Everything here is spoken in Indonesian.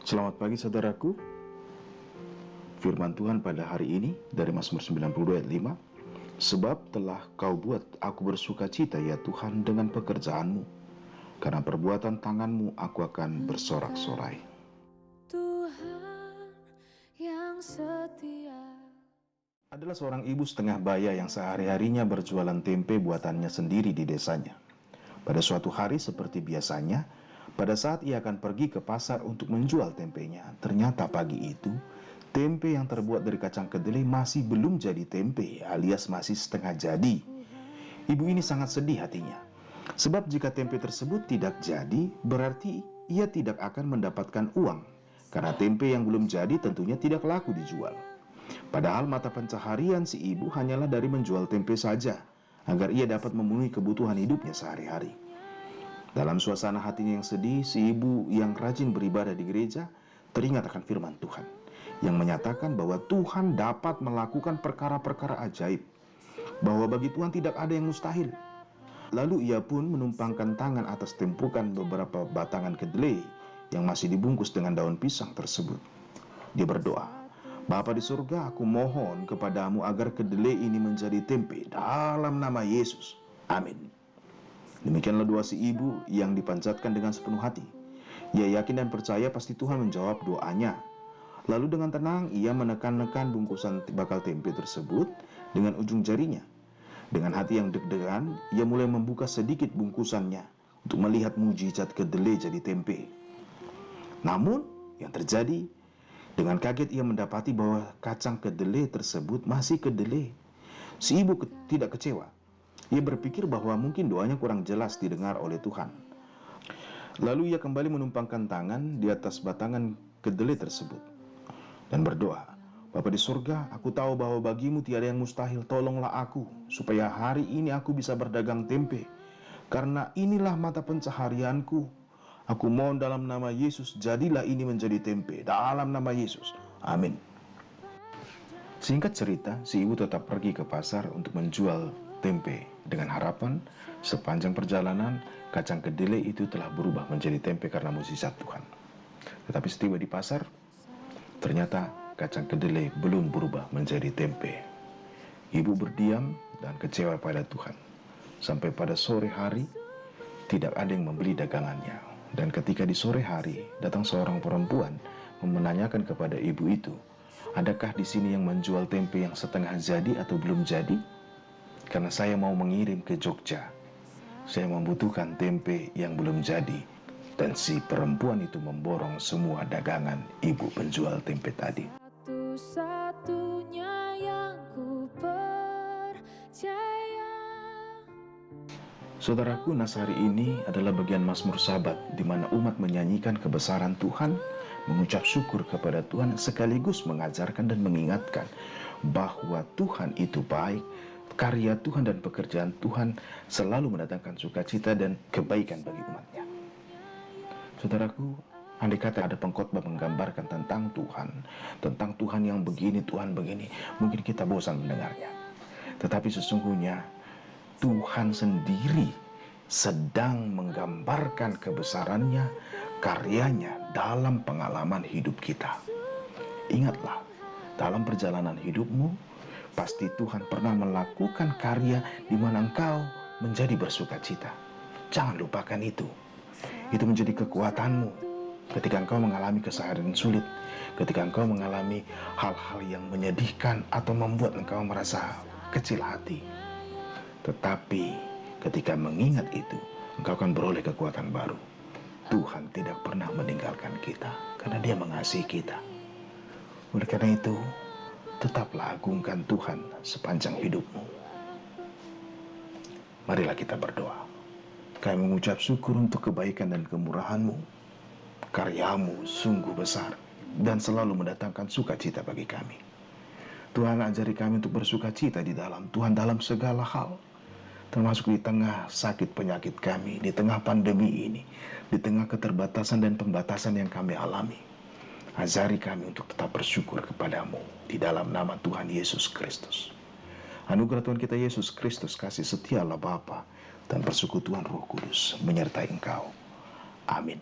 Selamat pagi saudaraku. Firman Tuhan pada hari ini dari Mazmur 92 ayat 5. Sebab telah kau buat aku bersuka cita ya Tuhan dengan pekerjaanmu, karena perbuatan tanganmu aku akan bersorak-sorai. Tuhan yang setia. Adalah seorang ibu setengah baya yang sehari-harinya berjualan tempe buatannya sendiri di desanya. Pada suatu hari seperti biasanya, pada saat ia akan pergi ke pasar untuk menjual tempenya, ternyata pagi itu, tempe yang terbuat dari kacang kedelai masih belum jadi tempe, alias masih setengah jadi. Ibu ini sangat sedih hatinya, sebab jika tempe tersebut tidak jadi, berarti ia tidak akan mendapatkan uang, karena tempe yang belum jadi tentunya tidak laku dijual. Padahal mata pencaharian si ibu hanyalah dari menjual tempe saja, agar ia dapat memenuhi kebutuhan hidupnya sehari-hari. Dalam suasana hatinya yang sedih, si ibu yang rajin beribadah di gereja teringat akan firman Tuhan yang menyatakan bahwa Tuhan dapat melakukan perkara-perkara ajaib, bahwa bagi Tuhan tidak ada yang mustahil. Lalu ia pun menumpangkan tangan atas tumpukan beberapa batangan kedelai yang masih dibungkus dengan daun pisang tersebut. Dia berdoa, "Bapa di surga, aku mohon kepadamu agar kedelai ini menjadi tempe dalam nama Yesus. Amin." Demikianlah doa si ibu yang dipanjatkan dengan sepenuh hati. Ia yakin dan percaya pasti Tuhan menjawab doanya. Lalu dengan tenang ia menekan-nekan bungkusan bakal tempe tersebut dengan ujung jarinya. Dengan hati yang deg-degan, ia mulai membuka sedikit bungkusannya untuk melihat mujizat kedelai jadi tempe. Namun, yang terjadi, dengan kaget ia mendapati bahwa kacang kedelai tersebut masih kedelai. Si ibu tidak kecewa. Ia berpikir bahwa mungkin doanya kurang jelas didengar oleh Tuhan. Lalu ia kembali menumpangkan tangan di atas batangan kedelai tersebut dan berdoa, "Bapa di surga, aku tahu bahwa bagimu tiada yang mustahil. Tolonglah aku, supaya hari ini aku bisa berdagang tempe, karena inilah mata pencaharianku. Aku mohon dalam nama Yesus, jadilah ini menjadi tempe, dalam nama Yesus. Amin." Singkat cerita, si ibu tetap pergi ke pasar untuk menjual tempe dengan harapan sepanjang perjalanan kacang kedelai itu telah berubah menjadi tempe karena mukjizat Tuhan. Tetapi setiba di pasar, ternyata kacang kedelai belum berubah menjadi tempe. Ibu berdiam dan kecewa pada Tuhan. Sampai pada sore hari, tidak ada yang membeli dagangannya. Dan ketika di sore hari, datang seorang perempuan menanyakan kepada ibu itu, "Adakah di sini yang menjual tempe yang setengah jadi atau belum jadi? Karena saya mau mengirim ke Jogja. Saya membutuhkan tempe yang belum jadi." Dan si perempuan itu memborong semua dagangan ibu penjual tempe tadi. Satu-satunya yang ku percaya. Saudaraku, nas hari ini adalah bagian Mazmur Sabat, di mana umat menyanyikan kebesaran Tuhan, mengucap syukur kepada Tuhan, sekaligus mengajarkan dan mengingatkan bahwa Tuhan itu baik, karya Tuhan dan pekerjaan Tuhan selalu mendatangkan sukacita dan kebaikan bagi umatnya. Saudaraku, andai kata ada pengkhotbah menggambarkan tentang Tuhan yang begini, Tuhan begini, mungkin kita bosan mendengarnya. Tetapi sesungguhnya Tuhan sendiri sedang menggambarkan kebesarannya, karyanya dalam pengalaman hidup kita. Ingatlah, dalam perjalanan hidupmu, pasti Tuhan pernah melakukan karya di mana engkau menjadi bersuka cita. Jangan lupakan itu. Itu menjadi kekuatanmu ketika engkau mengalami keseharian sulit, ketika engkau mengalami hal-hal yang menyedihkan atau membuat engkau merasa kecil hati. Tetapi ketika mengingat itu, engkau akan beroleh kekuatan baru. Tuhan tidak pernah meninggalkan kita karena Dia mengasihi kita. Oleh karena itu, tetaplah agungkan Tuhan sepanjang hidupmu. Marilah kita berdoa. Kami mengucap syukur untuk kebaikan dan kemurahan-Mu. Karyamu sungguh besar dan selalu mendatangkan sukacita bagi kami. Tuhan, ajari kami untuk bersuka cita di dalam Tuhan dalam segala hal, termasuk di tengah sakit penyakit kami, di tengah pandemi ini, di tengah keterbatasan dan pembatasan yang kami alami. Ajari kami untuk tetap bersyukur kepadamu di dalam nama Tuhan Yesus Kristus. Anugerah Tuhan kita Yesus Kristus, kasih setia Allah Bapa, dan persekutuan Roh Kudus menyertai engkau. Amin.